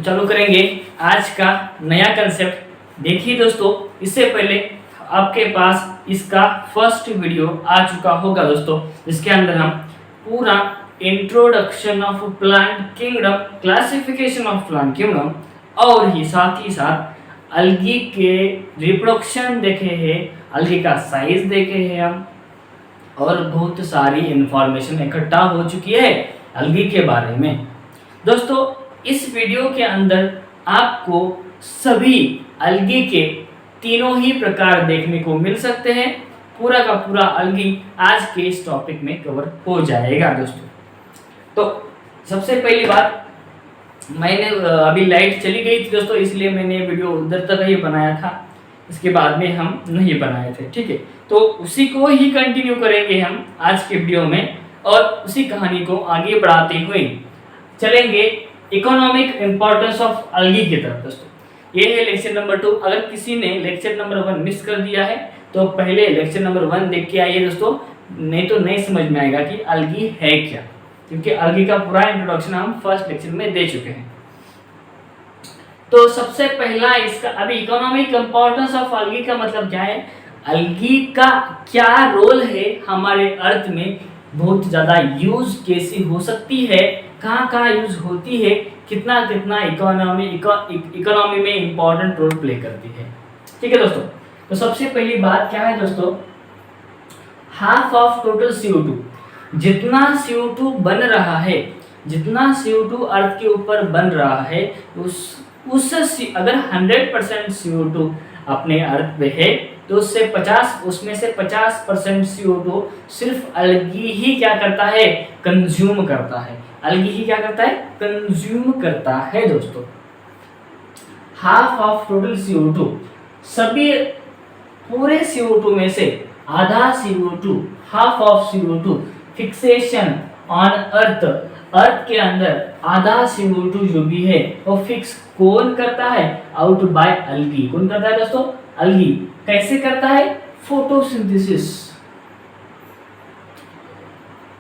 चालू करेंगे आज का नया कंसेप्ट। देखिए दोस्तों, इससे पहले आपके पास इसका फर्स्ट वीडियो आ चुका होगा दोस्तों, जिसके अंदर हम पूरा introduction of plant kingdom, classification of plant kingdom और ही साथ अलगी के रिप्रोडक्शन देखे हैं, अलगी का साइज देखे हैं हम, और बहुत सारी इंफॉर्मेशन इकट्ठा हो चुकी है अलगी के बारे में। दोस्तों, इस वीडियो के अंदर आपको सभी अलगी के तीनों ही प्रकार देखने को मिल सकते हैं। पूरा का पूरा अलगी आज के इस टॉपिक में कवर हो जाएगा दोस्तों। तो सबसे पहली बात, मैंने अभी लाइट चली गई थी दोस्तों, इसलिए मैंने वीडियो उधर तक ही बनाया था, इसके बाद में हम नहीं बनाए थे। ठीक है, तो उसी को ही कंटिन्यू करेंगे हम आज के वीडियो में, और उसी कहानी को आगे बढ़ाते हुए चलेंगे इकोनॉमिक इंपॉर्टेंस ऑफ अलगी की तरफ दोस्तों। ये है लेक्चर नंबर 2। अगर किसी ने लेक्चर नंबर 1 मिस कर दिया है तो पहले लेक्चर नंबर 1 देख के आइए दोस्तों, नहीं तो नहीं समझ में आएगा कि अलगी है क्या, क्योंकि अलगी का पूरा इंट्रोडक्शन हम फर्स्ट लेक्चर में दे चुके हैं। तो सबसे पहला इसका अभी इकोनॉमिक इंपॉर्टेंस ऑफ अलगी का मतलब क्या है, अलगी का क्या रोल है हमारे अर्थ में, बहुत ज़्यादा यूज कैसी हो सकती है, कहाँ यूज होती है, कितना इकोनॉमी में इंपॉर्टेंट रोल प्ले करती है। ठीक है दोस्तों, तो सबसे पहली बात क्या है दोस्तों, हाफ ऑफ टोटल CO2, जितना CO2 बन रहा है, जितना CO2 अर्थ के ऊपर बन रहा है, अगर 100% CO2 अपने अर्थ पे है तो उसमें से 50% CO2 सिर्फ अलगी ही क्या करता है, कंज्यूम करता है। अलगी ही क्या करता है, कंज्यूम करता है दोस्तों। हाफ ऑफ टोटल CO2, सभी पूरे CO2 में से आधा CO2, half of CO2 fixation on earth के अंदर आधा CO2 जो भी है वो फिक्स कौन करता है, आउट बाय अलगी। कौन करता है दोस्तों, अलगी। कैसे करता है, फोटोसिंथेसिस।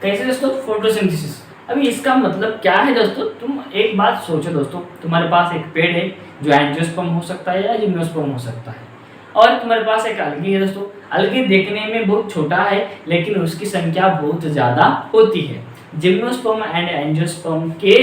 कैसे दोस्तों, फोटोसिंथेसिस। अभी इसका मतलब क्या है दोस्तों, तुम एक बात सोचो दोस्तों, तुम्हारे पास एक पेड़ है जो एंजियोस्पर्म हो सकता है या जिम्नोस्पर्म हो सकता है, और तुम्हारे पास एक अलगी है दोस्तों। अलगी देखने में बहुत छोटा है लेकिन उसकी संख्या बहुत ज़्यादा होती है। जिम्नोस्पर्म एंड एंजियोस्पर्म के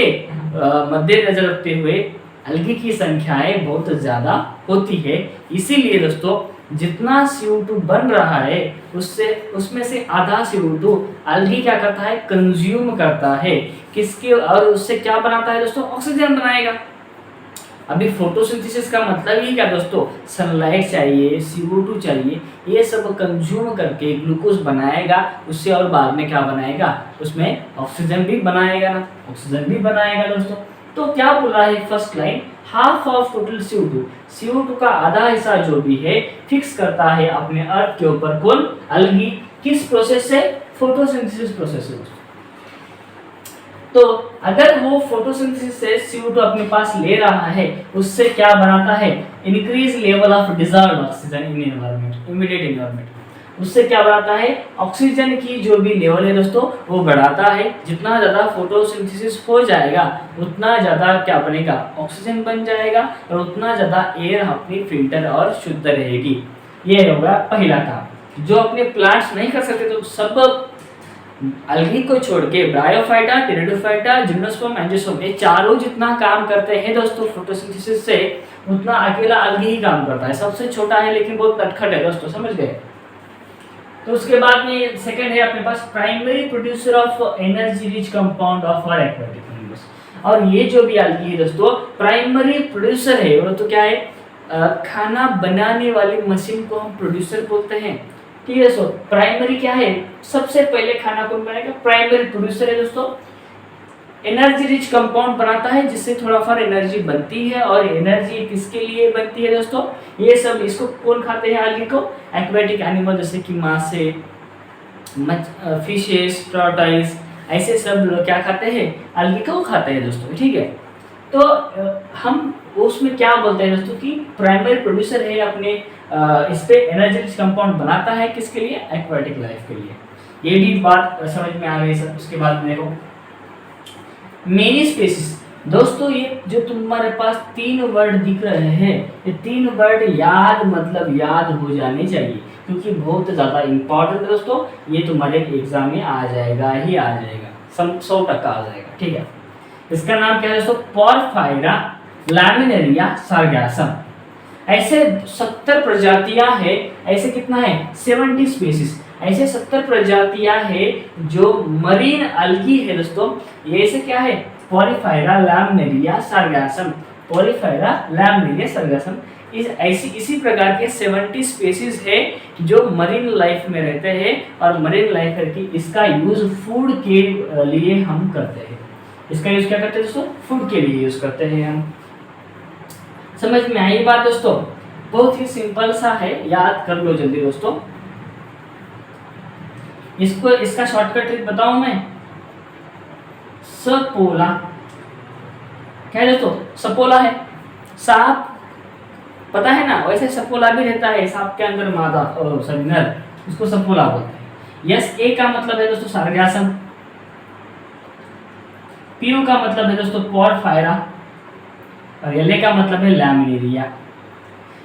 मद्देनजर रखते हुए अलगी की संख्याएं बहुत ज़्यादा होती है। इसीलिए दोस्तों, जितना CO2 बन रहा है उसमें से आधा CO2 अलगी क्या करता है, कंज्यूम करता है। किसके, और उससे क्या बनाता है दोस्तों, ऑक्सीजन बनाएगा। अभी फोटोसिंथेसिस का मतलब ही क्या दोस्तों, सनलाइट चाहिए, CO2 चाहिए, ये सब कंज्यूम करके ग्लूकोज बनाएगा, उससे और बाद में क्या बनाएगा, उसमें ऑक्सीजन भी बनाएगा ना, ऑक्सीजन भी बनाएगा दोस्तों। तो क्या बोला है first line, half of total CO2 का आधा हिस्सा जो भी है फिक्स करता है अपने अर्थ के ऊपर, कौन, अलगी। किस प्रोसेस से, फोटोसिंथेसिस प्रोसेस से। तो अगर वो फोटोसिंथेसिस से CO2 अपने पास ले रहा है, उससे क्या बनाता है, increase level of desired oxygen in environment, immediate environment. उससे क्या बढ़ाता है, ऑक्सीजन की जो भी लेवल है दोस्तों वो बढ़ाता है। जितना ज़्यादा फोटोसिंथेसिस हो जाएगा उतना ज़्यादा क्या बनेगा, ऑक्सीजन बन जाएगा, और उतना ज़्यादा एयर अपनी फिल्टर और शुद्ध रहेगी। ये होगा पहला काम जो अपने प्लांट्स नहीं कर सकते। तो सब अलगी को छोड़ के ब्रायोफाइटा, टेरिडोफाइटा, जिम्नोस्पर्म, एंजियोस्पर्म, ये चारों जितना काम करते हैं दोस्तों फोटोसिंथेसिस से, उतना अकेला अलगी ही काम करता है। सबसे छोटा है लेकिन बहुत नटखट है दोस्तों, समझ गए। तो उसके बाद में सेकंड है अपने पास primary producer of energy rich compound of our aquatic animals. और ये जो भी अलगी है दोस्तों प्राइमरी प्रोड्यूसर है, वो तो क्या है, खाना बनाने वाली मशीन को हम प्रोड्यूसर बोलते हैं। ठीक है दोस्तों, प्राइमरी क्या है, सबसे पहले खाना कौन बनाएगा, प्राइमरी प्रोड्यूसर है दोस्तों। एनर्जी रिच कंपाउंड बनाता है जिससे थोड़ा फार एनर्जी बनती है, और एनर्जी किसके लिए बनती है दोस्तों, ये सब इसको कौन खाते हैं, अलगी को, एक्वेटिक एनिमल जैसे कि मासे, फिशेस, टॉर्टोइस, ऐसे सब लोग क्या खाते हैं, अलगी को खाते हैं दोस्तों। ठीक है, तो हम उसमें क्या बोलते हैं दोस्तों कि प्राइमरी प्रोड्यूसर है अपने इस पे एनर्जी रिच कंपाउंड बनाता है, किसके लिए, एक्वेटिक लाइफ के लिए। ये भी बात समझ में आ गई सर। उसके बाद देखो मेनी स्पीसीज, दोस्तों ये जो तुम्हारे पास 3 वर्ड दिख रहे हैं, ये 3 वर्ड याद मतलब याद हो जाने चाहिए, क्योंकि बहुत ज़्यादा इंपॉर्टेंट है दोस्तों। ये तुम्हारे एग्जाम में आ जाएगा ही आ जाएगा, 100% आ जाएगा, ठीक है। इसका नाम क्या है दोस्तों? Porphyra Laminaria Sargassum. ऐसे 70 प्रजातियां हैं, ऐसे कितना है 70 स्पीसीज, ऐसे 70 प्रजातियां हैं जो मरीन अलगी है दोस्तों। ये ऐसे क्या है? Porphyra Laminaria Sargassum, Porphyra Laminaria Sargassum. इसी प्रकार के 70 स्पीसीज है जो मरीन लाइफ में रहते हैं, और मरीन लाइफ की इसका यूज फूड के लिए हम करते हैं। इसका यूज क्या करते हैं दोस्तों? फूड के लिए यूज करते हैं हम। समझ में आई बात दोस्तों? बहुत ही सिंपल सा है, याद कर लो जल्दी दोस्तों। इसका शॉर्टकट ट्रिक बताऊं मैं? सपोला। क्या है दोस्तों? सपोला है सांप, पता है ना? वैसे सपोला भी रहता है सांप के अंदर मादा और नर, इसको सपोला बोलते हैं। यस, ए का मतलब है दोस्तों सार्गासम, पीयू का मतलब है दोस्तों पोरफायरा, और एल का मतलब है लैमिनेरिया।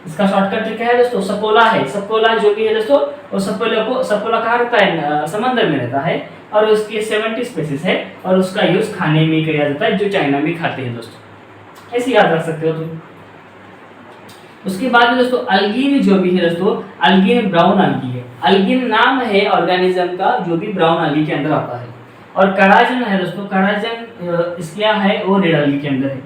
इसका शॉर्टकट क्या है दोस्तों? सपोला है। सपोला जो भी है दोस्तों, वो सपोला कहाँ रहता है? समंदर में रहता है, और उसकी 70 स्पीसीज है, और उसका यूज खाने में किया जाता है, जो चाइना में खाते हैं दोस्तों। ऐसे याद रख सकते हो तुम। उसके बाद में दोस्तों अल्गिन जो भी है दोस्तों, अल्गिन ब्राउन अल्गी है। अल्गिन नाम है ऑर्गेनिज्म का जो भी ब्राउन अल्गी के अंदर आता है। और कराजन है दोस्तों, कराजन इसलिए है वो रेड अल्गी के अंदर है।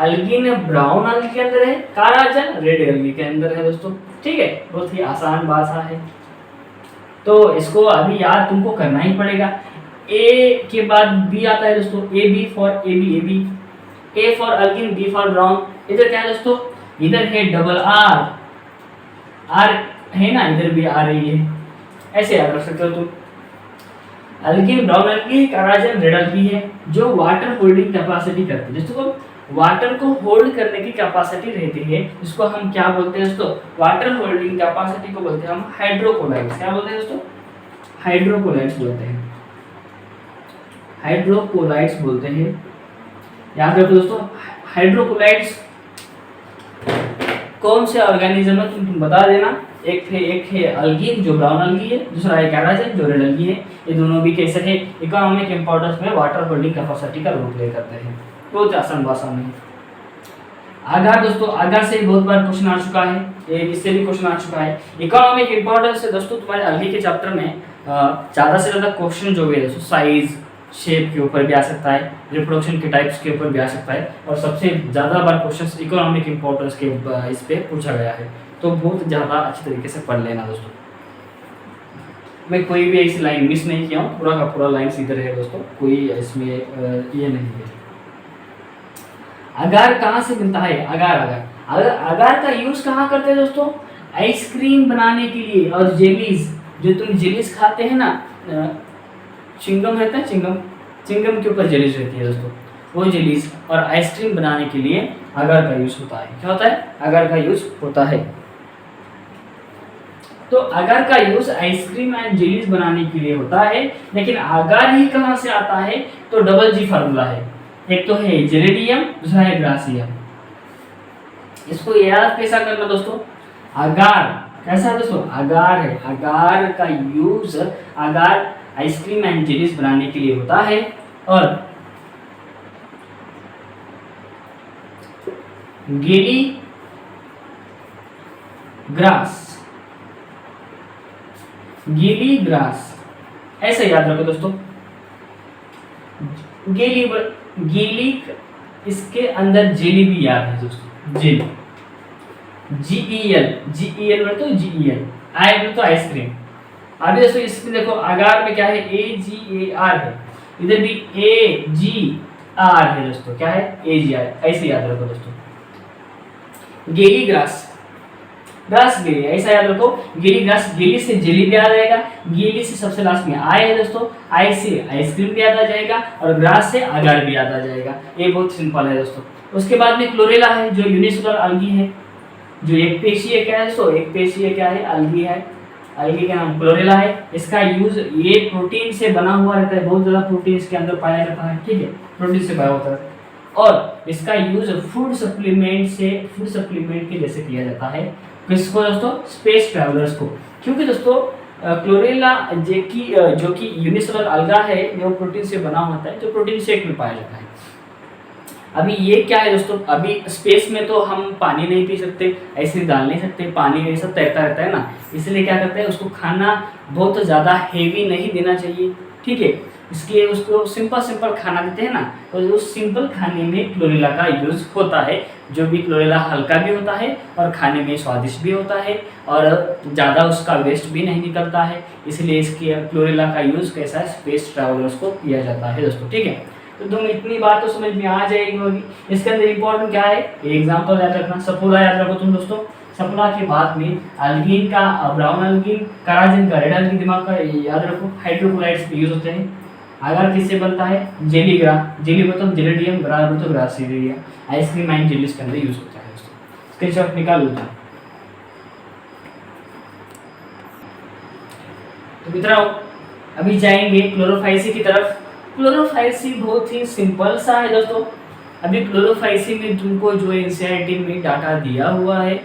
अल्गिन ब्राउन अल्गी के अंदर है, काराजन रेड अल्गी के अंदर है दोस्तों, ठीक है। बहुत ही आसान भाषा है, तो इसको अभी याद तुमको करना ही पड़ेगा। ए के बाद बी आता है दोस्तों, A B for A B, A for algin, B for brown. इधर क्या है दोस्तों? इधर है डबल आर, आर है ना, इधर भी आ रही है, ऐसे याद रख सकते हो तुम। अल्गिन ब्राउन अल्गी, काराजन रेड अल्गी है, जो वाटर होल्डिंग कैपेसिटी करते हैं, जिसको वाटर को होल्ड करने की कैपेसिटी रहती है, जिसको हम क्या बोलते हैं दोस्तों? वाटर होल्डिंग कैपेसिटी को बोलते हैं हम हाइड्रोकोलाइट्स। क्या बोलते हैं दोस्तों? हाइड्रोकोलाइट्स बोलते हैं, हाइड्रोकोलाइट्स बोलते हैं। याद रखो दोस्तों, हाइड्रोकोलाइट्स कौन से ऑर्गेनिज्म है तुम बता देना। एक है अल्गिन जो ब्राउन अल्गी है, दूसरा है काराजन जो रेड अल्गी है। ये दोनों भी कैसे है? इकोनॉमिक इंपॉर्टेंस में वाटर होल्डिंग कैपेसिटी का रोल प्ले करते हैं। बहुत आसान भाषा में। आगार दोस्तों, आगार से बहुत बार क्वेश्चन आ चुका है, ये इससे भी क्वेश्चन आ चुका है। इकोनॉमिक इंपॉर्टेंस से दोस्तों तुम्हारे अल्गी के चैप्टर में ज़्यादा से ज़्यादा क्वेश्चन जो है दोस्तों साइज शेप के ऊपर भी आ सकता है, रिप्रोडक्शन के टाइप्स के ऊपर भी आ सकता है, और सबसे ज़्यादा बार क्वेश्चन इकोनॉमिक इंपॉर्टेंस के इस पे पूछा गया है। तो बहुत ज़्यादा अच्छी तरीके से पढ़ लेना दोस्तों। मैं कोई भी ऐसी लाइन मिस नहीं किया हूँ, पूरा का पूरा लाइन सीधे है दोस्तों, कोई इसमें ये नहीं है। अगार कहाँ से मिलता है? अगार का यूज कहाँ करते हैं दोस्तों? आइसक्रीम बनाने के लिए, और जेलीज, जो तुम जेलीज खाते हैं ना, चिंगम रहता है, चिंगम के ऊपर जेलीज रहती है दोस्तों, वो जेलीज और आइसक्रीम बनाने के लिए अगार का यूज होता है। क्या होता है? अगार का यूज होता है। तो अगार का यूज आइसक्रीम एंड जेलीज बनाने के लिए होता है। लेकिन अगार ही कहाँ से आता है? तो डबल जी फार्मूला है। एक तो है जेरेडियम, दूसरा है ग्रासियम। इसको याद कैसा करना दोस्तों? अगार कैसा है दोस्तों? अगार है, अगार का use agar ice cream and jellies बनाने के लिए होता है। और गेली ग्रास, गेली ग्रास ऐसे याद रखो दोस्तों। गेली इसके अंदर जेली भी याद है दोस्तों, जेली, जीईएल में तो जीईएल, आई में तो आइसक्रीम। अभी दोस्तों इसमें देखो अगार में क्या है? AGAR है, इधर भी AGR है दोस्तों। क्या है? AGR, ऐसे याद रखो दोस्तों। गेली ग्रास, ग्रास गेली ऐसा याद रखो। गेली ग्रास, गेली से जेली भी आ जाएगा, गेली से सबसे लास्ट में आई है दोस्तों, आई से आइसक्रीम भी याद आ जाएगा, और ग्रास से अगार भी याद आ जाएगा। ये बहुत सिंपल है दोस्तों। उसके बाद में क्लोरेला है जो यूनिसेलुलर अल्गी है, जो एक पेशीय क्या है दोस्तों? एक पेशीय क्या है? अल्गी है। अल्गी का नाम क्लोरेला है। इसका यूज ये प्रोटीन से बना हुआ रहता है, बहुत ज़्यादा प्रोटीन इसके अंदर पाया जाता है, ठीक है, प्रोटीन से पाया होता है। और इसका यूज फूड सप्लीमेंट के जैसे किया जाता है। किसको दोस्तों? स्पेस ट्रैवलर्स को। क्योंकि दोस्तों क्लोरेला जो कि यूनिसेलुलर अलगा है, जो प्रोटीन से बना होता है, जो प्रोटीन शेक में पाया जाता है। अभी ये क्या है दोस्तों, अभी स्पेस में तो हम पानी नहीं पी सकते, ऐसे डाल नहीं सकते, पानी ये सब तैरता रहता है ना, इसलिए क्या करते हैं, उसको खाना बहुत ज़्यादा हेवी नहीं देना चाहिए, ठीक है। इसलिए उसको सिंपल खाना देते हैं ना, तो उस सिंपल खाने में क्लोरेला का यूज़ होता है। जो भी क्लोरेला हल्का भी होता है और खाने में स्वादिष्ट भी होता है और ज़्यादा उसका वेस्ट भी नहीं निकलता है, इसलिए इसके क्लोरेला का यूज़ कैसा है, स्पेस ट्रैवलर्स को किया जाता है दोस्तों, ठीक है। तो तुम इतनी बात तो समझ में आ जाएगी होगी। इसके अंदर इंपॉर्टेंट क्या है, एग्जाम्पल याद रखना, सफोला याद रखो तुम दोस्तों। सफोला के बाद में अल्गिन का ब्राउन अल्गिन, कराजिन का रेड अल्गिन, दिमाग का याद रखो। हाइड्रोक्लोराइड्स यूज होते हैं। अगर किससे बनता है, जेली मतलब जेलिडियम, ग्रा मतलब ग्रासिलिया, आइसक्रीम एंड जेलीज के अंदर यूज होता है दोस्तों। स्क्रीनशॉट निकाल लो। तो मित्रों अभी जाएंगे क्लोरोफाइसी की तरफ। क्लोरोफाइसी बहुत ही सिंपल सा है दोस्तों। अभी क्लोरोफाइसी में तुमको जो एनसीईआरटी में डाटा दिया हुआ है,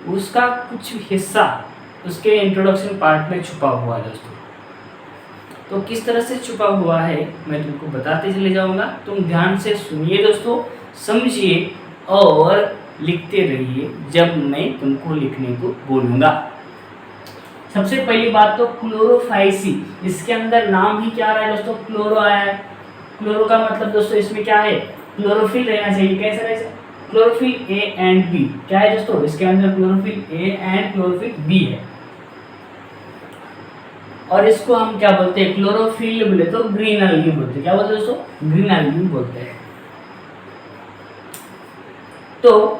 उसका कुछ हिस्सा उसके इंट्रोडक्शन पार्ट में छुपा हुआ है दोस्तों। तो किस तरह से छुपा हुआ है मैं तुमको बताते चले जाऊंगा, तुम ध्यान से सुनिए दोस्तों, समझिए और लिखते रहिए जब मैं तुमको लिखने को बोलूँगा। सबसे पहली बात तो क्लोरोफाइसी, इसके अंदर नाम ही क्या रहा है दोस्तों, क्लोरो आया है। क्लोरो का मतलब दोस्तों इसमें क्या है, क्लोरोफिल रहना चाहिए। कैसा रहेगा, क्लोरोफिल ए एंड बी। क्या है दोस्तों, इसके अंदर chlorophyll A and chlorophyll B है। और इसको हम क्या बोलते हैं, क्लोरोफिल बोले तो ग्रीन एल्गी बोलते हैं। क्या बोलते हैं दोस्तों, ग्रीन एल्गी बोलते हैं। तो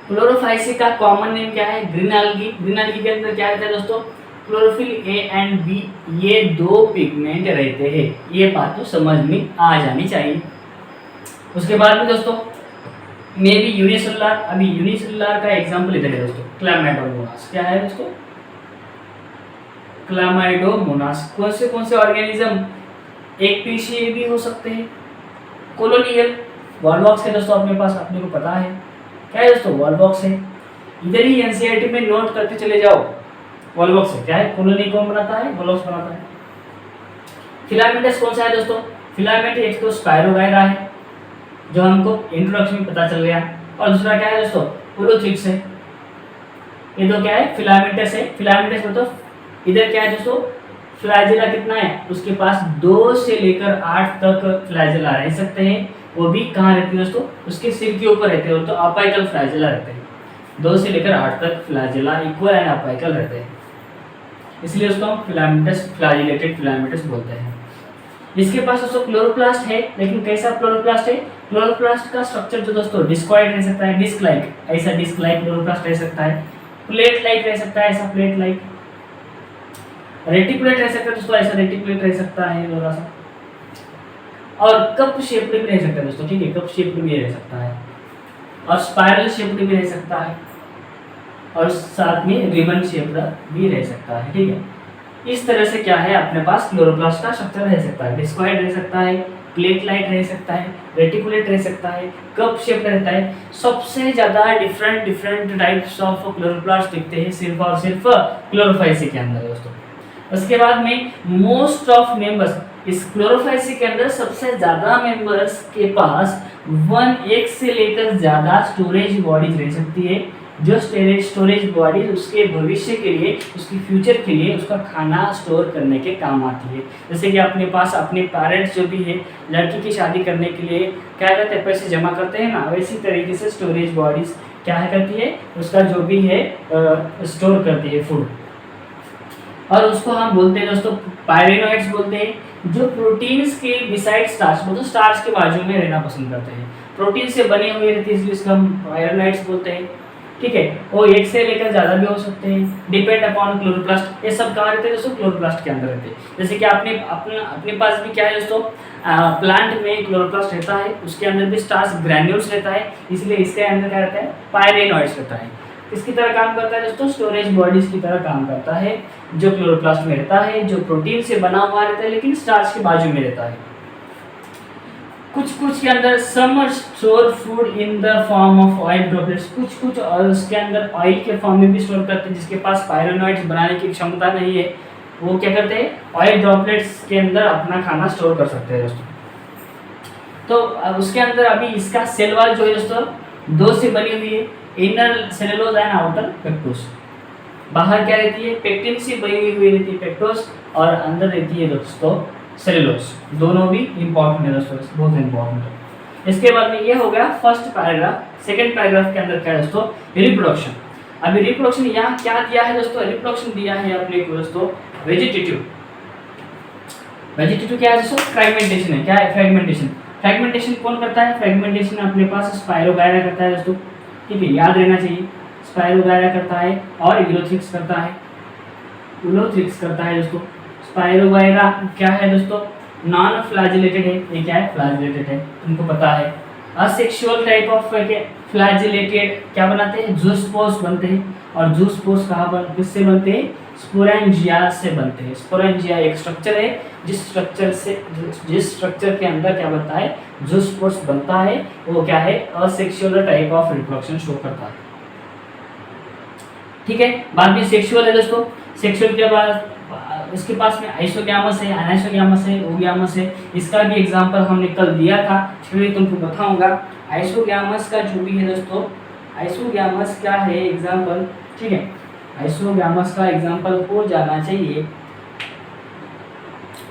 क्लोरोफाइसी का कॉमन नेम क्या है, ग्रीन एल्गी। ग्रीन एल्गी के अंदर क्या रहता है दोस्तों, क्लोरोफिल ए एंड बी, ये दो पिगमेंट रहते हैं। ये बात तो समझ में आ जानी चाहिए। उसके बाद में दोस्तों मे बी यूनिसेलुलर। अभी यूनिसेलुलर का एग्जांपल इधर है दोस्तों, क्लामाइडोमोनास। क्या है दोस्तों, क्लामाइडोमोनास। कौन से ऑर्गेनिज्म, एक पीसीए भी हो सकते हैं, कोलोनियल। वॉलबॉक्स है दोस्तों अपने पास, अपने को पता है क्या है दोस्तों, वॉलबॉक्स है। इधर ही एनसीईआरटी में नोट करते चले जाओ, वॉलबॉक्स है। क्या है, कॉलोनी कौन बनाता है, वॉलबॉक्स बनाता है। फिलामेंटस कौन सा है दोस्तों, फिलामेंट एक तो स्पायरोगायरा है जो हमको इंट्रोडक्शन में पता चल गया, और दूसरा क्या है दोस्तों, उलोथ्रिक्स है। ये दो क्या है, फिलामेंटस है। फिलामेंटस मतलब इधर क्या है दोस्तों, फ्लैजेला कितना है, उसके पास 2 से लेकर 8 तक फ्लैजेला रह सकते हैं। वो भी कहाँ रहती है दोस्तों, उसके सिर के ऊपर रहते हैं, तो अपाइकल फ्लैजेला रहते हैं। 2 से लेकर 8 तक फ्लैजेला इक्वल एंड अपाइकल रहते हैं, इसलिए उसको हम फिलामेंटस, फ्लैजिलेटेड फिलामेंटस बोलते हैं। इसके पास दोस्तों क्लोरोप्लास्ट है, लेकिन कैसा क्लोरोप्लास्ट है, क्लोरोप्लास्ट का स्ट्रक्चर जो दोस्तों डिस्कॉइड रह सकता है, डिस्क लाइक, ऐसा डिस्क लाइक क्लोरोप्लास्ट रह सकता है, प्लेट लाइक रह सकता है, ऐसा प्लेट लाइक, रेटिकुलेट रह सकता है दोस्तों, ऐसा रेटिकुलेट रह सकता है थोड़ा सा, और कप शेप्ड भी रह सकता है दोस्तों, ठीक है, कप शेप्ड भी रह सकता है, और स्पाइरल शेप्ड भी रह सकता है, और साथ में रिबन शेप्ड भी रह सकता है, ठीक है। इस तरह से क्या है, अपने पास क्लोरोप्लास्ट का स्ट्रक्चर रह सकता है, डिस्कॉइड रह सकता है, प्लेट लाइट रह सकता है, रेटिकुलेट रह सकता है, कप शेप रहता है। सबसे ज़्यादा डिफरेंट टाइप्स ऑफ क्लोरोप्लास्ट दिखते हैं सिर्फ और सिर्फ क्लोरोफाइसी के अंदर दोस्तों। उसके बाद में मोस्ट ऑफ मेंबर्स, इस क्लोरोफाइसी के अंदर सबसे ज़्यादा मेंबर्स के पास 1 से लेकर ज़्यादा स्टोरेज बॉडीज रह सकती है, जो स्टोरेज बॉडी उसके भविष्य के लिए, उसकी फ्यूचर के लिए उसका खाना स्टोर करने के काम आती है। जैसे कि अपने पास अपने पेरेंट्स जो भी है लड़की की शादी करने के लिए क्या करते हैं, पैसे जमा करते हैं ना, वैसी तरीके से स्टोरेज बॉडीज क्या करती है, उसका जो भी है स्टोर करती है फूड, और उसको हम बोलते हैं दोस्तों पायरेनोइड्स बोलते हैं, जो प्रोटीन्स के बिसाइड स्टार्च, मतलब स्टार्च के बाजू में रहना पसंद करते हैं, प्रोटीन से बने हुए रहते हैं, इसलिए इसको हम पायरेनोइड्स बोलते हैं, ठीक है। वो 1 से लेकर ज़्यादा भी हो सकते हैं, डिपेंड अपॉन क्लोरोप्लास्ट। ये सब कहाँ रहते हैं दोस्तों, क्लोरोप्लास्ट के अंदर रहते हैं। जैसे कि अपने पास भी क्या है दोस्तों, प्लांट में क्लोरोप्लास्ट रहता है, उसके अंदर भी स्टार्च ग्रैन्यूल्स रहता है, इसलिए इसके अंदर क्या रहता है, पायरेनोइड्स रहता है। किसकी तरह काम करता है दोस्तों, स्टोरेज बॉडीज की तरह काम करता है, जो क्लोरोप्लास्ट में रहता है, जो प्रोटीन से बना हुआ रहता है लेकिन स्टार्च के बाजू में रहता है। कुछ के अंदर some store food in the form of oil droplets, कुछ और उसके अंदर ऑयल के फॉर्म में भी स्टोर करते हैं। जिसके पास पायरोनोइड्स बनाने की क्षमता नहीं है वो क्या करते हैं, ऑयल ड्रॉपलेट्स के अंदर अपना खाना स्टोर कर सकते हैं दोस्तों। तो उसके अंदर अभी इसका सेल वॉल जो है दोस्तों दो से बनी हुई है, इनर सेलुलोज एंड आउटर पेक्टोस। बाहर क्या रहती है, पैक्टिन से बनी हुई रहती है पेक्टोस, और अंदर रहती है दोस्तों सेलुलोज। दोनों भी इंपॉर्टेंट है दोस्तों, बहुत इंपॉर्टेंट है। इसके बाद में ये हो गया फर्स्ट पैराग्राफ। सेकंड पैराग्राफ के अंदर क्या है दोस्तों, रिप्रोडक्शन। अभी रिप्रोडक्शन यहाँ क्या दिया है दोस्तों, रिप्रोडक्शन दिया है अपने को दोस्तों वेजिटेटिव। वेजिटेटिव क्या है दोस्तों, फ्रेगमेंटेशन है। क्या है फ्रेगमेंटेशन, फ्रेगमेंटेशन कौन करता है, फ्रेगमेंटेशन अपने पास स्पाइरोगायरा करता है दोस्तों, ठीक है, याद रहना चाहिए। स्पाइरोगायरा करता है और यूलोथ्रिक्स करता है, यूलोथ्रिक्स करता है दोस्तों। स्पाइरोगायरा क्या है दोस्तों, नॉन फ्लैजिलेटेड है, ये क्या है फ्लैजिलेटेड है, तुमको पता है। असेक्सुअल टाइप ऑफ फ्लैजिलेटेड क्या बनाते हैं, जूस्पोर्स बनते हैं। और जूस्पोर्स किससे बनते हैं, स्पोरेंजिया से बनते हैं। स्पोरेंजिया एक स्ट्रक्चर है जिस स्ट्रक्चर के अंदर क्या बनता है, जूस्पोर्स बनता है। वो क्या है, asexual type of reproduction show करता है, ठीक है। बाद में सेक्सुअल है दोस्तों। सेक्सुअल के बाद इसके पास में आइसोगैमस है, अनाइसोगैमस है, ओगैमस है। इसका भी एग्जांपल हमने कल दिया था, इसलिए तुमको बताऊंगा। आइसोगैमस का जो भी है दोस्तों, आइसोगैमस क्या है एग्जांपल, ठीक है। आइसोगैमस का एग्जांपल हो जाना चाहिए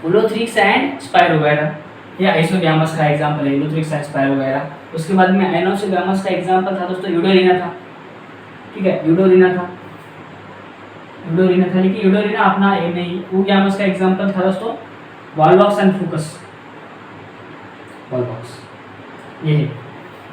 उलोथ्रिक्स एंड स्पाइरोगायरा। ये आइसोगैमस का एग्जांपल है, उलोथ्रिक्स एंड स्पाइरोगायरा। उसके बाद में आइनोसोगैमस का एग्जांपल था दोस्तों यूडोरिना था, ठीक है, यूडोरिना था, लेकिन यूडोरिना अपना ये नहीं। ओगैमस का एग्जांपल था दोस्तों वॉलबॉक्स एंड फूकस, वॉलबॉक्स ये है।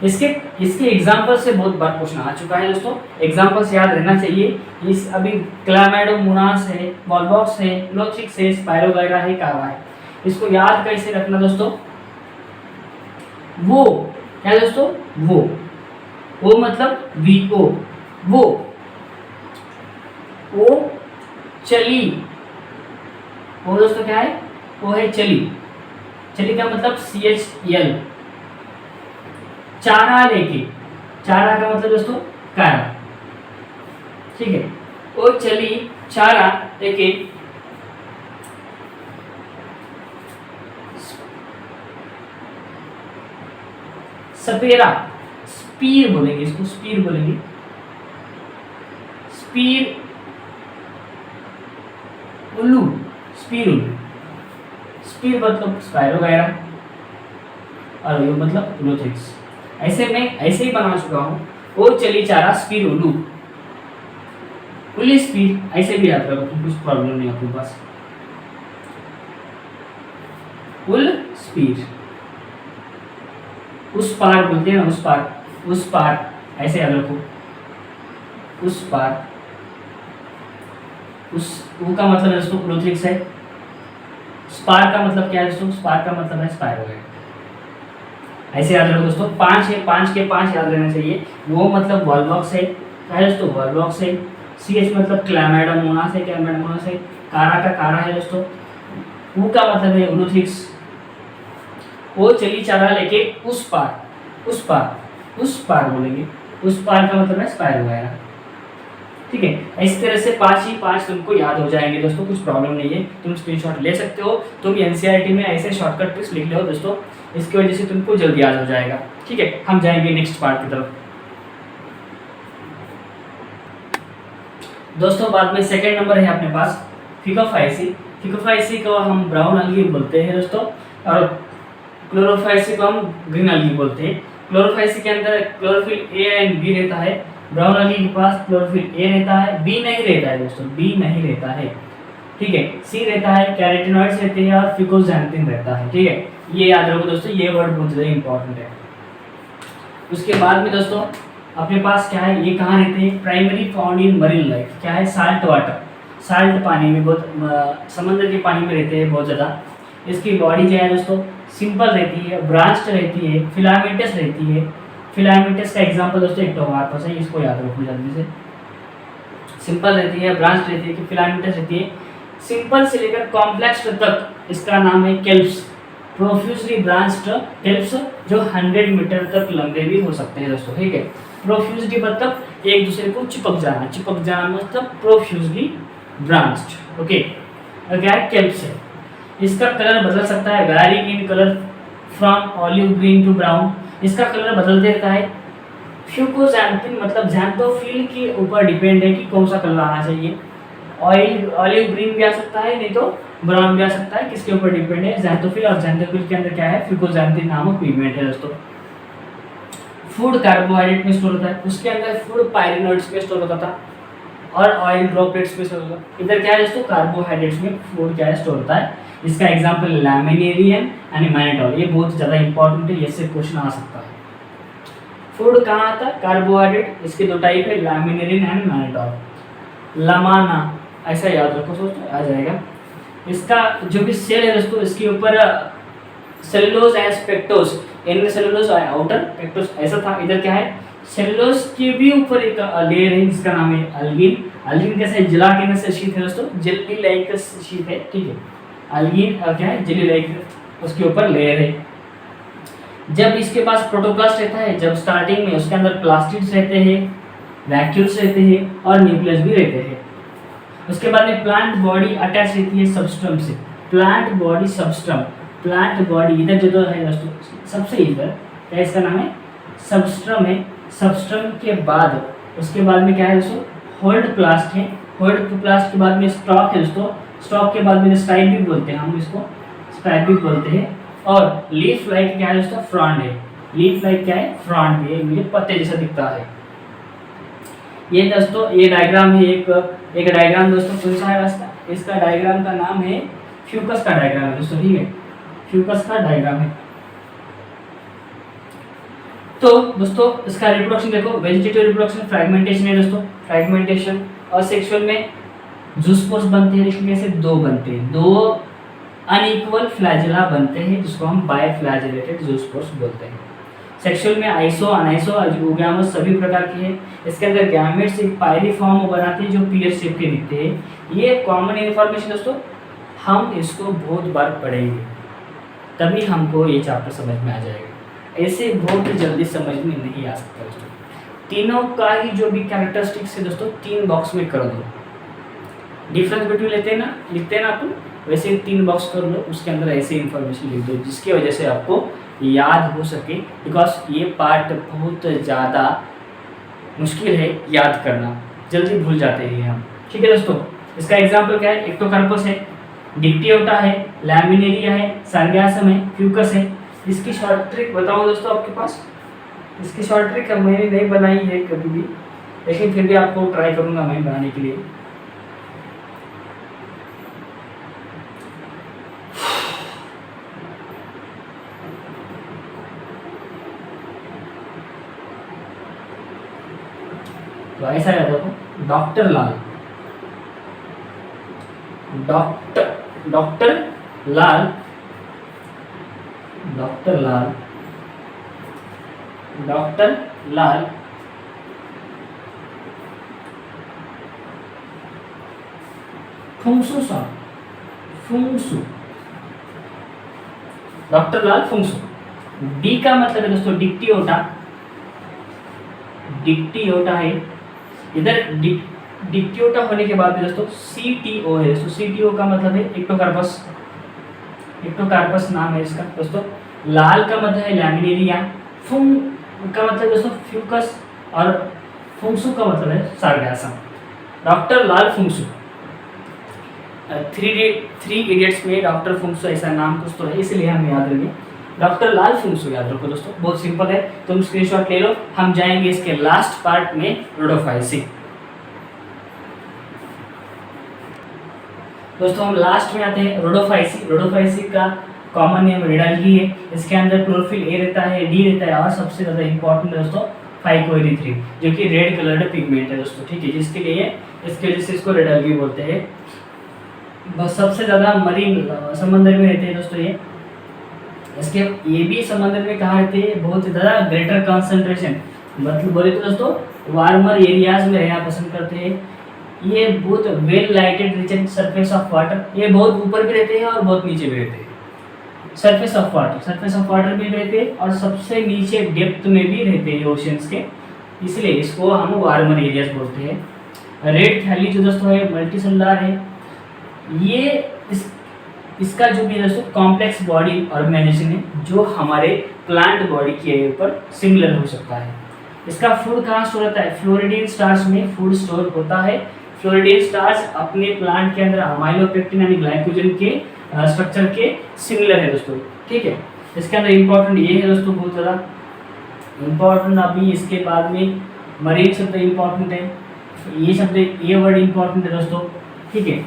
इसके एग्जांपल से बहुत बार क्वेश्चन आ चुका है दोस्तों, एग्जांपल से याद रहना चाहिए। इस अभी क्लामाइडोमोनास है, वॉलबॉक्स है, यूलोथ्रिक्स है, स्पाइरोगायरा है, कावा है। इसको याद कैसे रखना दोस्तों, वो क्या है दोस्तों, वो मतलब वीओ, वो चली, वो दोस्तों क्या है, वो है चली। चली का मतलब CHL, चारा लेके, चारा का मतलब दोस्तों कारा, ठीक है। वो चली चारा लेके सपेरा, स्पीर बोलेंगे इसको, स्पीर बोलेंगे, स्पीर उल्लू, स्पीर उल्लू। स्पीर मतलब स्पाइरोगायरा और उल्लू मतलब यूलोथ्रिक्स। ऐसे मैं ऐसे ही बना चुका हूँ, वो चली चारा स्पीर उल्लू, उल्ली स्पीर, ऐसे भी याद रखो, कुछ प्रॉब्लम नहीं अपने पास। उल स्पीर, उस पार बोलते हैं ना, उस पार ऐसे याद रखो, उस पार। उस ऊ का मतलब है दोस्तों यूलोथ्रिक्स है। स्पार का मतलब क्या है दोस्तों, स्पार का मतलब है स्पाइरोगायरा। ऐसे याद रखो दोस्तों, 5 है, 5 के 5 याद रहना चाहिए। वो मतलब वॉलबॉक्स है, क्या है दोस्तों, वॉलबॉक्स है। CH मतलब क्लामाइडोमोनास है, क्लामाइडोमोनास है। कारा का कारा है दोस्तों। ऊ का मतलब है यूलोथ्रिक्स। वो चली चारा लेके उस पार बोलेंगे, उस पार का मतलब है स्पाइरोगायरा, ठीक है। इस तरह से 5 ही 5 तुमको याद हो जाएंगे दोस्तों, कुछ प्रॉब्लम नहीं है, तुम स्क्रीनशॉट ले सकते हो। तुम NCERT में ऐसे शॉर्टकट ट्रिक्स लिख लो दोस्तों, इसकी वजह से तुमको जल्दी याद हो जाएगा, ठीक है। हम जाएंगे नेक्स्ट पार्ट की तरफ दोस्तों। बाद में सेकंड नंबर है अपने पास फिकोफाइसी। फिकोफाइसी को हम ब्राउन अलगी बोलते हैं दोस्तों, और क्लोरोफाइसी को हम ग्रीन अलगी बोलते हैं। क्लोरोफाइसी के अंदर क्लोरोफिल A एंड B रहता है। ब्राउन अलगी के पास क्लोरोफिल A रहता है, B नहीं रहता है दोस्तों, B नहीं रहता है, ठीक है। C रहता है, कैरोटीनॉइड्स रहते हैं और फिकोक्सांथिन रहता है, ठीक है। ये याद रखो दोस्तों, ये वर्ड बहुत ज़्यादा इंपॉर्टेंट है। उसके बाद में दोस्तों अपने पास क्या है, ये कहाँ रहते हैं, primary found in marine life, क्या है, साल्ट वाटर, साल्ट पानी में, बहुत समंदर के पानी में रहते हैं बहुत ज़्यादा। इसकी बॉडी क्या है दोस्तों, सिंपल रहती है, ब्रांच्ड रहती है, फिलामेंटस रहती है। फिलामेंटस का एग्जांपल दोस्तों एक्टोकार्पस है, इसको याद रखो जल्दी से। सिंपल रहती है, ब्रांच रहती है, कि फिलामेंटस रहती है। सिंपल से लेकर कॉम्प्लेक्स तक इसका नाम है केल्प्स, प्रोफ्यूजली ब्रांच्ड टिप्स जो 100 मीटर तक लंबे भी हो सकते हैं दोस्तों, ठीक है। प्रोफ्यूजली मतलब एक दूसरे को चिपक जाना मतलब प्रोफ्यूजली ब्रांच्ड, ओके। क्या है, कैल्प्स है। इसका कलर बदल सकता है, varying in colour from olive green to brown. इसका कलर बदलते रहता है। फ्यूकोजैंथिन मतलब ज़ैंथोफिल के ऊपर डिपेंड है कि कौन सा कलर आना चाहिए। ऑलिव ग्रीन भी आ सकता है, नहीं तो ब्राउन भी आ सकता है। किसके ऊपर डिपेंड है, ज़ैंथोफिल। और ज़ैंथोफिल के अंदर क्या है, फ्यूकोजैंथिन नामक पिगमेंट है दोस्तों। फूड कार्बोहाइड्रेट में स्टोर होता है, उसके अंदर फूड पायरिनोइड्स में स्टोर होता था और ऑयल ड्रॉपलेट्स में स्टोर होता है। इधर क्या है दोस्तों, कार्बोहाइड्रेट्स में फूड क्या है स्टोर होता है। इसका एग्जांपल लैमिनेरियन एंड मैनेटॉल, ये बहुत ज़्यादा इंपॉर्टेंट है, इससे क्वेश्चन आ सकता है। फूड कहाँ आता है, कार्बोहाइड्रेट। इसके दो टाइप है, लैमिनेरियन एंड मैनेटॉल। लमाना ऐसा याद रखो दोस्तों, आ जाएगा। इसका जो भी सेल है दोस्तों, इसके ऊपर cellulose as pectose, inner cellulose outer pectose ऐसा था। इधर क्या है, सेलुलोज के भी ऊपर एक लेयर है जिसका नाम है अल्गिन। अल्गिन कैसे है, जिलाटिनस शीट है दोस्तों, जेली लाइक शीट है, ठीक है। अल्गिन क्या है, जेली लाइक, उसके ऊपर लेयर है। जब इसके पास प्रोटोप्लास्ट रहता है, जब स्टार्टिंग में उसके अंदर प्लास्टिड्स रहते हैं, वैक्यूल्स रहते हैं और न्यूक्लियस भी रहते हैं। उसके बाद में प्लांट बॉडी अटैच रहती है सबस्ट्रम से। प्लांट बॉडी सबस्ट्रम, प्लांट बॉडी इधर जो है दोस्तों, सबसे इधर क्या इसका नाम है, सबस्ट्रम है। सबस्ट्रम के बाद उसके बाद में क्या है दोस्तों, होल्ड प्लास्ट है। होल्ड प्लास्ट के बाद में स्टॉक है दोस्तों। स्टॉक के बाद में स्टाइल भी बोलते हैं, हम इसको स्टाइल भी बोलते हैं। और लीफ लाइक क्या है दोस्तों, फ्रॉन्ड है। लीफ लाइक क्या है, फ्रॉन्ड है, मुझे पत्ते जैसा दिखता है। ये दोस्तों ये डायग्राम है, एक डायग्राम दोस्तों कौन सा है इसका डायग्राम का नाम है फ्यूकस का डायग्राम है दोस्तों, ठीक है। फ्यूकस का डायग्राम है। तो दोस्तों इसका रिप्रोडक्शन देखो, वेजिटेटिव रिप्रोडक्शन फ्रैगमेंटेशन है दोस्तों, फ्रैगमेंटेशन। और सेक्सुअल में जूस्पोर्स बनते हैं, इसमें से दो बनते हैं, दो अनइक्वल फ्लैजेला बनते हैं जिसको हम बायफ्लैजेलेटेड जूस्पोर्स बोलते हैं। सेक्सुअल में आइसो अनाइसो ओगैमस सभी प्रकार के हैं। इसके अंदर गैमेट्स एक पायरिफॉर्म बनाते हैं जो पीयर शेप के दिखते हैं। ये कॉमन इन्फॉर्मेशन दोस्तों, हम इसको बहुत बार पढ़ेंगे तभी हमको ये चैप्टर समझ में आ जाएगा। ऐसे बहुत जल्दी समझ में नहीं आ सकता दोस्तों। तीनों का ही जो भी कैरेक्टरिस्टिक्स है दोस्तों, 3 बॉक्स में कर दो। डिफरेंस बिटवीन लिखते हैं ना अपन, वैसे 3 बॉक्स कर लो, उसके अंदर ऐसे इन्फॉर्मेशन लिख दो जिसकी वजह से आपको याद हो सके। बिकॉज ये पार्ट बहुत ज़्यादा मुश्किल है याद करना, जल्दी भूल जाते हैं हम, ठीक है दोस्तों। इसका एग्जाम्पल क्या है, एक्टोकार्पस है, डिक्टियोटा है, लैमिनेरिया है, सर्गासम है, फ्यूकस है। इसकी शॉर्ट ट्रिक बताओ दोस्तों आपके पास। इसकी शॉर्ट ट्रिक मैंने नहीं बनाई है कभी भी, लेकिन फिर भी आपको ट्राई करूँगा मैं बनाने के लिए। तो ऐसा है देखो, डॉक्टर लाल, डॉक्टर लाल फुंसू, डॉक्टर लाल फुंसू। डी का मतलब है दोस्तों डिक्टियोटा है। इधर डिक्टियोटा होने के बाद में दोस्तों CTO है दोस्तों। CTO का मतलब है एक्टोकार्पस नाम है इसका दोस्तों। लाल का मतलब है लैमिनेरिया, फुंग का मतलब दोस्तों फ्यूकस और फुंसू का मतलब है सार्गासम। डॉक्टर लाल फुंसू। 3 इडियट्स में डॉक्टर फुंसू ऐसा नाम कुछ तो है, इसलिए हम याद रखेंगे। डॉक्टर लाल फुंसू याद रखो दोस्तों, बहुत सिंपल है। तुम स्क्रीनशॉट ले लो, हम जाएंगे इसके लास्ट पार्ट में, रोडोफाइसी। दोस्तों हम लास्ट में आते हैं रोडोफाइसी। रोडोफाइसी का कॉमन नेम रिडल्गी है। इसके अंदर क्लोरोफिल ए रहता है, डी रहता है और सबसे ज़्यादा इंपॉर्टेंट है दोस्तों फाइकोएरिथ्रिन, जो कि रेड कलर्ड पिगमेंट है दोस्तों, ठीक है। जिसके लिए इसके वजह से इसको रिडल्गी बोलते हैं। बस सबसे ज़्यादा मरीन समंदर में रहते हैं दोस्तों ये। इसके ये भी समंदर में कहाँ रहते हैं, बहुत ज़्यादा ग्रेटर कंसंट्रेशन, मतलब बोले तो दोस्तों वार्मर एरियाज में रहना पसंद करते हैं। ये बहुत well lighted rich surface of water, ये बहुत ऊपर भी रहते हैं और बहुत नीचे भी रहते हैं। सरफेस ऑफ वाटर भी रहते हैं और सबसे नीचे डेप्थ में भी रहते हैं ओशियंस के, इसलिए इसको हम वार्मर एरियाज बोलते हैं। रेड थैली जो दोस्तों है मल्टी सेलुलर है, ये इसका जो भी दोस्तों कॉम्प्लेक्स बॉडी ऑर्गेनाइजेशन है जो हमारे प्लांट बॉडी के ऊपर सिमिलर हो सकता है। इसका फूड कहाँ स्टोर होता है? फ्लोरिडीन स्टार्च में फूड स्टोर होता है। फ्लोरिडीन स्टार्च अपने प्लांट के अंदर अमाइलोपेक्टिन यानी ग्लाइकोजन के स्ट्रक्चर के सिमिलर है दोस्तों, ठीक है। इसके अंदर इंपॉर्टेंट ये है दोस्तों, बहुत ज़्यादा इंपॉर्टेंट। अभी इसके बाद में मरीन शब्द इंपॉर्टेंट है, ये शब्द ये वर्ड इंपॉर्टेंट है दोस्तों, ठीक है।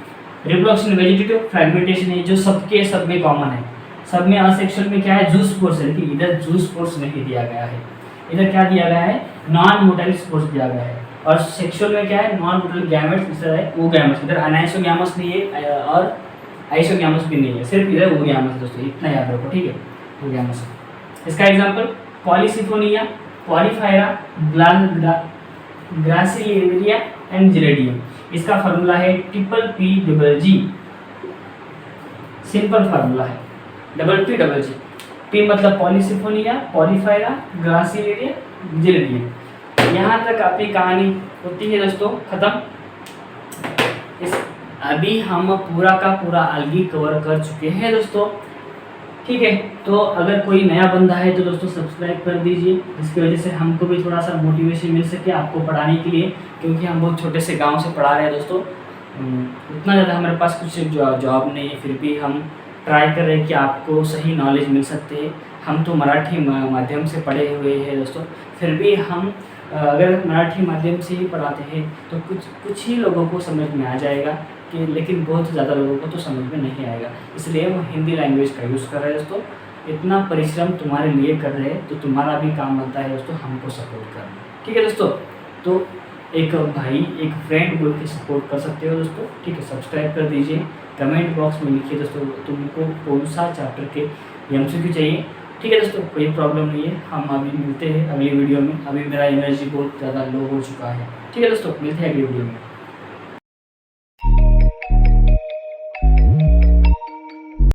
रिप्रोडक्शन वेजिटेटिव फ्रेगमेंटेशन है जो सबके सब में कॉमन है। सब में असेक्सुअल में क्या है? जूस स्पोर्स है, कि इधर जूस स्पोर्स नहीं दिया गया है, इधर क्या दिया गया है? नॉन मोटाइल स्पोर्स दिया गया है। और सेक्सुअल में क्या है? नॉन मोटाइल गैमेट्स, इधर है ओगैमेट्स, इधर अनाइसोगैमस नहीं है और आइसोगैमस भी नहीं है, सिर्फ इधर ओगैमस है दोस्तों, इतना याद रखो, ठीक है, ओगैमस। इसका एग्जांपल पॉलीसिफोनिया, पॉलीफायरा, ग्रासिलिया एंड जिरेडियम। इसका फार्मूला है PPG, सिंपल फार्मूला है PPG। पी मतलब पॉलीसिफोनिया, पॉलीफायरा, ग्रासिलिया, जिरेडियम। यहाँ तक अपनी कहानी होती है दोस्तों खत्म। अभी हम पूरा का पूरा अलगी कवर कर चुके हैं दोस्तों, ठीक है। तो अगर कोई नया बंदा है तो दोस्तों सब्सक्राइब कर दीजिए, इसकी वजह से हमको भी थोड़ा सा मोटिवेशन मिल सके आपको पढ़ाने के लिए, क्योंकि हम बहुत छोटे से गांव से पढ़ा रहे हैं दोस्तों। उतना ज़्यादा हमारे पास कुछ जॉब नहीं है, फिर भी हम ट्राई कर रहे हैं कि आपको सही नॉलेज मिल सकते हैं। हम तो मराठी माध्यम से पढ़े हुए हैं दोस्तों, फिर भी हम अगर मराठी माध्यम से ही पढ़ाते हैं तो कुछ ही लोगों को समझ में आ जाएगा, कि लेकिन बहुत ज़्यादा लोगों को तो समझ में नहीं आएगा, इसलिए वो हिंदी लैंग्वेज का यूज़ कर रहे हैं दोस्तों। इतना परिश्रम तुम्हारे लिए कर रहे हैं तो तुम्हारा भी काम बनता है दोस्तों हमको सपोर्ट करना, ठीक है दोस्तों। तो एक भाई एक फ्रेंड बोल के सपोर्ट कर सकते हो दोस्तों, ठीक है। सब्सक्राइब कर दीजिए, कमेंट बॉक्स में लिखिए दोस्तों तुमको कौन सा चैप्टर के MCQ चाहिए, ठीक है दोस्तों। कोई प्रॉब्लम नहीं है, हम अभी मिलते हैं अगली वीडियो में। अभी मेरा एनर्जी बहुत ज़्यादा लो हो चुका है, ठीक है दोस्तों, मिलते हैं अगली वीडियो में।